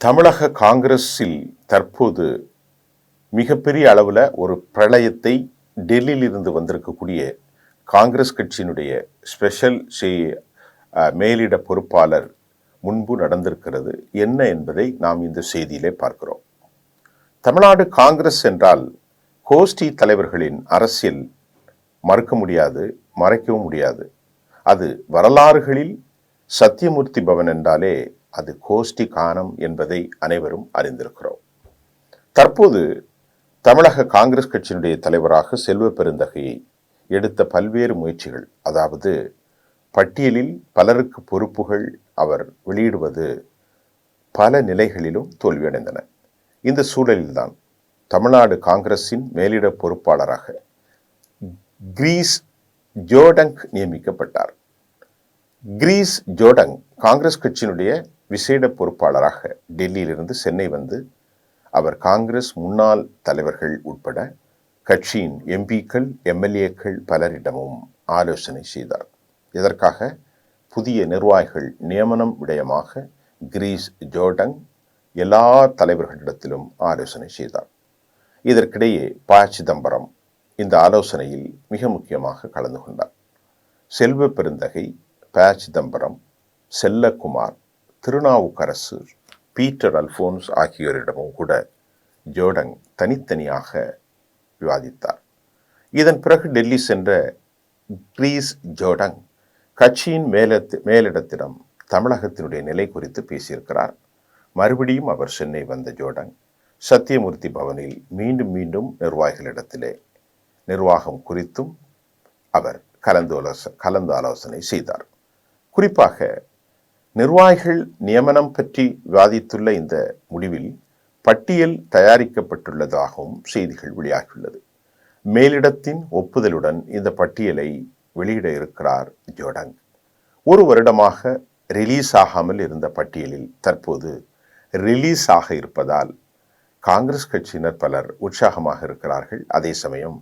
தமிழக காங்கிரஸில் தற்போது மிகப்பெரிய அளவில் ஒரு பிரளயத்தை டெல்லியில் இருந்து வந்திருக்கக்கூடிய காங்கிரஸ் கட்சியினுடைய ஸ்பெஷல் மேலிட பொறுப்பாளர் முன்பு நடந்திருக்கிறது என்ன என்பதை நாம் இந்த செய்தியிலே பார்க்கிறோம். தமிழ்நாடு காங்கிரஸ் என்றால் கோஷ்டி தலைவர்களின் அரசியல் மறுக்க முடியாது, மறைக்கவும் முடியாது. அது வரலாறுகளில் சத்தியமூர்த்தி பவன் என்றாலே அது கோஷ்டி கானம் என்பதை அனைவரும் அறிந்திருக்கிறோம். தற்போது தமிழக காங்கிரஸ் கட்சியினுடைய தலைவராக செல்வ பெருந்தகையை எடுத்த பல்வேறு முயற்சிகள், அதாவது பட்டியலில் பலருக்கு பொறுப்புகள் அவர் வெளியிடுவது பல நிலைகளிலும் தோல்வியடைந்தன. இந்த சூழலில்தான் தமிழ்நாடு காங்கிரஸின் மேலிட பொறுப்பாளராக கிரீஸ் ஜோடங் நியமிக்கப்பட்டார். கிரீஸ் ஜோடங் காங்கிரஸ் கட்சியினுடைய விசேட பொறுப்பாளராக டெல்லியிலிருந்து சென்னை வந்து அவர் காங்கிரஸ் முன்னாள் தலைவர்கள் உட்பட கட்சியின் எம்பிக்கள், எம்எல்ஏக்கள் பலரிடமும் ஆலோசனை செய்தார். இதற்காக புதிய நிர்வாகிகள் நியமனம் விடயமாக கிரீஸ் ஜோடங் எல்லா தலைவர்களிடத்திலும் ஆலோசனை செய்தார். இதற்கிடையே ப. சிதம்பரம் இந்த ஆலோசனையில் மிக முக்கியமாக கலந்து கொண்டார். செல்வ பெருந்தகை, ப. சிதம்பரம், செல்லக்குமார், திருநாவுக்கரசு, பீட்டர் அல்போன்ஸ் ஆகியோரிடமும் கூட ஜோடங் தனித்தனியாக விவாதித்தார். இதன் பிறகு டெல்லி சென்ற கிரீஸ் ஜோடங் கட்சியின் மேலிடத்திடம் தமிழகத்தினுடைய நிலை குறித்து பேசியிருக்கிறார். மறுபடியும் அவர் சென்னை வந்த ஜோடங் சத்தியமூர்த்தி பவனில் மீண்டும் மீண்டும் நிர்வாகிகளிடத்திலே நிர்வாகம் குறித்தும் அவர் கலந்து ஆலோசனை செய்தார். குறிப்பாக நிர்வாகிகள் நியமனம் பற்றி விவாதித்துள்ள இந்த முடிவில் பட்டியல் தயாரிக்கப்பட்டுள்ளதாகவும் செய்திகள் வெளியாகியுள்ளது. மேலிடத்தின் ஒப்புதலுடன் இந்த பட்டியலை வெளியிட இருக்கிறார் ஜோடங். ஒரு வருடமாக ரிலீஸ் ஆகாமல் இருந்த பட்டியலில் தற்போது ரிலீஸ் ஆக இருப்பதால் காங்கிரஸ் கட்சியினர் பலர் உற்சாகமாக இருக்கிறார்கள். அதே சமயம்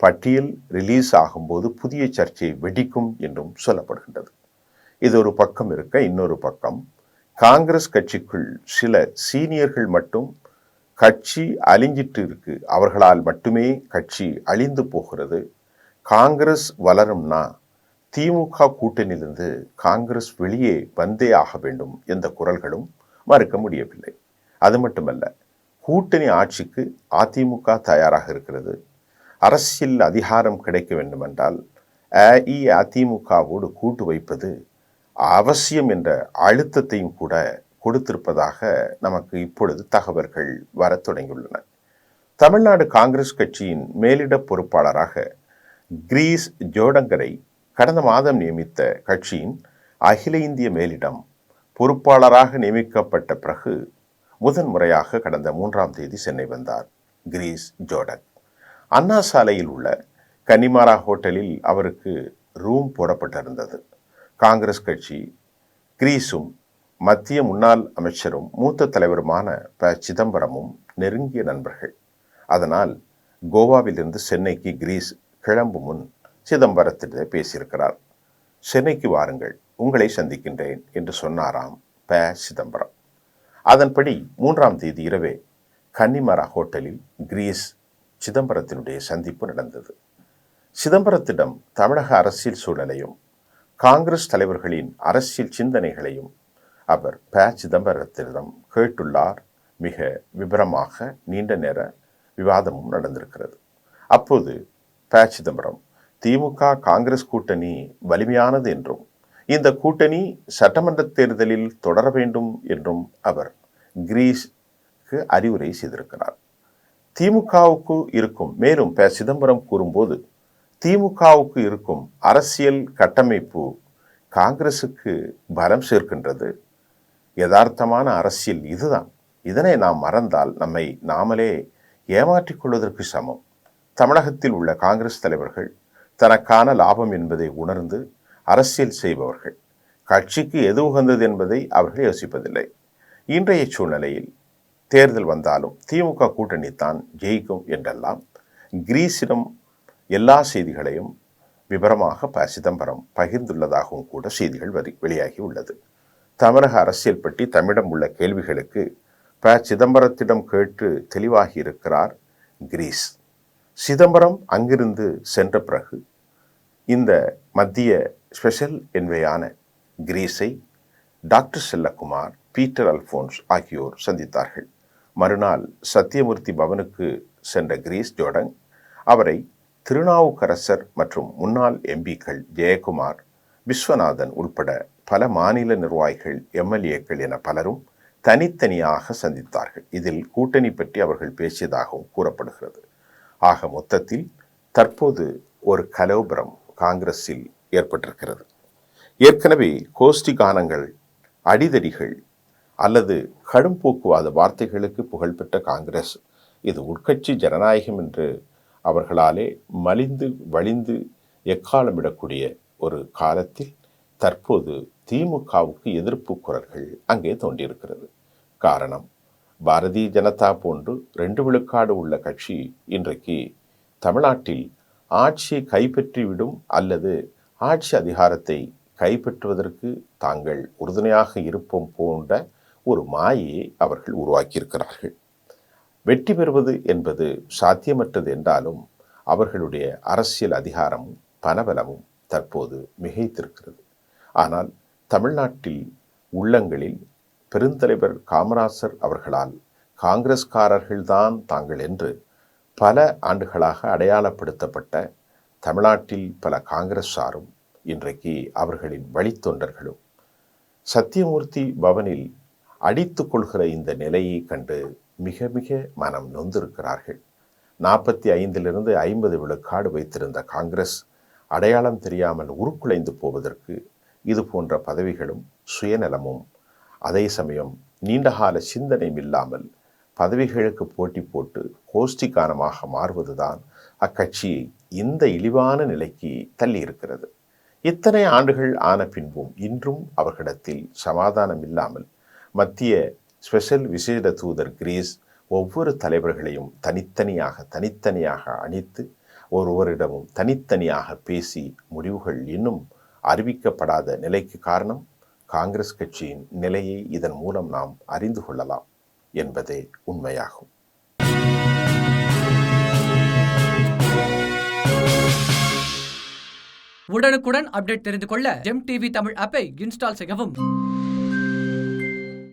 பட்டியல் ரிலீஸ் ஆகும்போது புதிய சர்ச்சை வெடிக்கும் என்றும் சொல்லப்படுகின்றது. இது ஒரு பக்கம் இருக்க, இன்னொரு பக்கம் காங்கிரஸ் கட்சிக்குள் சில சீனியர்கள் மட்டும் கட்சி அழிஞ்சிட்டு இருக்கு, அவர்களால் மட்டுமே கட்சி அழிந்து போகிறது, காங்கிரஸ் வளரும்னா திமுக கூட்டணியிலிருந்து காங்கிரஸ் வெளியே வந்தே ஆக வேண்டும் என்ற குரல்களும் மறுக்க முடியவில்லை. அது மட்டுமல்ல, கூட்டணி ஆட்சிக்கு அதிமுக தயாராக இருக்கிறது. அரசியல் அதிகாரம் கிடைக்க வேண்டுமென்றால் அஇஅதிமுகவோடு கூட்டு வைப்பது அவசியம் என்ற அழுத்தத்தையும் கூட கொடுத்திருப்பதாக நமக்கு இப்பொழுது தகவல்கள் வர தொடங்கியுள்ளன. தமிழ்நாடு காங்கிரஸ் கட்சியின் மேலிட பொறுப்பாளராக கிரீஸ் ஜோடங்கரை கடந்த மாதம் நியமித்த கட்சியின் அகில இந்திய மேலிடம் பொறுப்பாளராக நியமிக்கப்பட்ட பிறகு முதன்முறையாக கடந்த 3ஆம் தேதி சென்னை வந்தார் கிரீஸ் ஜோடங். அண்ணா சாலையில் உள்ள கன்னிமாரா ஹோட்டலில் அவருக்கு ரூம் போடப்பட்டிருந்தது. காங்கிரஸ் கட்சி கிரீஸும் மத்திய முன்னாள் அமைச்சரும் மூத்த தலைவருமான ப. சிதம்பரமும் நெருங்கிய நண்பர்கள். அதனால் கோவாவிலிருந்து சென்னைக்கு கிரீஸ் கிளம்பும் முன் சிதம்பரத்திடம் பேசியிருக்கிறார். சென்னைக்கு வாருங்கள், உங்களை சந்திக்கின்றேன் என்று சொன்னாராம் ப. சிதம்பரம். அதன்படி 3ஆம் தேதி இரவே கன்னிமரா ஹோட்டலில் கிரீஸ் சிதம்பரத்தினுடைய சந்திப்பு நடந்தது. சிதம்பரத்திடம் தமிழக அரசியல் சூழலையும் காங்கிரஸ் தலைவர்களின் அரசியல் சிந்தனைகளையும் அவர் ப. சிதம்பரத்திடம் கேட்டுள்ளார். மிக விபரமாக நீண்ட நேர விவாதமும் நடந்திருக்கிறது. அப்போது ப. சிதம்பரம் திமுக காங்கிரஸ் கூட்டணி வலிமையானது என்றும் இந்த கூட்டணி சட்டமன்ற தேர்தலில் தொடர வேண்டும் என்றும் அவர் கிரீஸ்க்கு அறிவுரை செய்திருக்கிறார். திமுகவுக்கு இருக்கும், மேலும் ப. சிதம்பரம் கூறும்போது திமுகவுக்கு இருக்கும் அரசியல் கட்டமைப்பு காங்கிரசுக்கு பலம் சேர்க்கின்றது. யதார்த்தமான அரசியல் இதுதான். இதனை நாம் மறந்தால் நம்மை நாமளே ஏமாற்றிக் கொள்வதற்கு சமம். தமிழகத்தில் உள்ள காங்கிரஸ் தலைவர்கள் தனக்கான லாபம் என்பதை உணர்ந்து அரசியல் செய்பவர்கள். கட்சிக்கு எது உகந்தது என்பதை அவர்கள் யோசிப்பதில்லை. இன்றைய சூழ்நிலையில் தேர்தல் வந்தாலும் திமுக கூட்டணி தான் ஜெயிக்கும் என்றெல்லாம் கிரீஸிடம் எல்லா செய்திகளையும் விபரமாக ப. சிதம்பரம் பகிர்ந்துள்ளதாகவும் கூட செய்திகள் வெளியாகி உள்ளது. தமிழக அரசியல் பற்றி தம்மிடம் உள்ள கேள்விகளுக்கு சிதம்பரத்திடம் கேட்டு தெளிவாகி இருக்கிறார் கிரீஸ். சிதம்பரம் அங்கிருந்து சென்ற பிறகு இந்த மத்திய ஸ்பெஷல் என்வையான கிரீஸை டாக்டர் செல்லக்குமார், பீட்டர் அல்போன்ஸ் ஆகியோர் சந்தித்தார்கள். மறுநாள் சத்தியமூர்த்தி பவனுக்கு சென்ற கிரீஸ் ஜோர்டன் அவரை திருநாவுக்கரசர் மற்றும் முன்னாள் எம்பிக்கள் ஜெயக்குமார், விஸ்வநாதன் உள்பட பல மாநில நிர்வாகிகள், எம்எல்ஏக்கள் என பலரும் தனித்தனியாக சந்தித்தார்கள். இதில் கூட்டணி பற்றி அவர்கள் பேசியதாகவும் கூறப்படுகிறது. ஆக மொத்தத்தில் தற்போது ஒரு கலோபரம் காங்கிரஸில் ஏற்பட்டிருக்கிறது. ஏற்கனவே கோஷ்டி கானங்கள், அடிதடிகள் அல்லது கடும் போக்குவாத வார்த்தைகளுக்கு புகழ்பெற்ற காங்கிரஸ் இது உட்கட்சி ஜனநாயகம் என்று அவர்களாலே மலிந்து வழிந்து எக்காலமிடக்கூடிய ஒரு காலத்தில் தற்போது திமுகவுக்கு எதிர்ப்பு குரல்கள் அங்கே தோன்றியிருக்கிறது. காரணம், பாரதிய ஜனதா போன்று 2 விழுக்காடு உள்ள கட்சி இன்றைக்கு தமிழ்நாட்டில் ஆட்சியை கைப்பற்றிவிடும் அல்லது ஆட்சி அதிகாரத்தை கைப்பற்றுவதற்கு தாங்கள் உறுதுணையாக இருப்போம் போன்ற ஒரு மாயையை அவர்கள் உருவாக்கியிருக்கிறார்கள். வெற்றி பெறுவது என்பது சாத்தியமற்றது என்றாலும் அவர்களுடைய அரசியல் அதிகாரமும் பணபலமும் தற்போது மிகைத்திருக்கிறது. ஆனால் தமிழ்நாட்டில் உள்ளங்களில் பெருந்தலைவர் காமராசர் அவர்களால் காங்கிரஸ்காரர்கள்தான் தாங்கள் என்று பல ஆண்டுகளாக அடையாளப்படுத்தப்பட்ட தமிழ்நாட்டில் பல காங்கிரஸாரும் இன்றைக்கு அவர்களின் வழித்தொண்டர்களும் சத்தியமூர்த்தி பவனில் அடித்து கொள்கிற இந்த நிலையை கண்டு மிக மிக மனம் நொந்திருக்கிறார்கள். 45 50 விழுக்காடு வைத்திருந்த காங்கிரஸ் அடையாளம் தெரியாமல் உருக்குலைந்து போவதற்கு இது போன்ற பதவிகளும் சுயநலமும், அதே சமயம் நீண்டகால சிந்தனையும் இல்லாமல் பதவிகளுக்கு போட்டி போட்டு கோஷ்டிகானமாக மாறுவதுதான் அக்கட்சியை இந்த இழிவான நிலைக்கு தள்ளியிருக்கிறது. இத்தனை ஆண்டுகள் ஆன பின்பும் இன்றும் அவர்களிடத்தில் சமாதானம் இல்லாமல் மத்திய ஸ்பெஷல் விசேட தூதர் கிரீஸ் ஒவ்வொரு தலைவர்களையும் தனித்தனியாக அணித்து ஒருவரிடமும் தனித்தனியாக பேசி முடிவுகள் இன்னும் அறிவிக்கப்படாத நிலைக்கு காரணம் காங்கிரஸ் கட்சியின் நிலையை இதன் மூலம் நாம் அறிந்து கொள்ளலாம் என்பதே உண்மையாகும். உடனுக்குடன் அப்டேட் தெரிந்து கொள்ள ஜெம் டிவி தமிழ் ஆப்பை இன்ஸ்டால் செய்யவும்.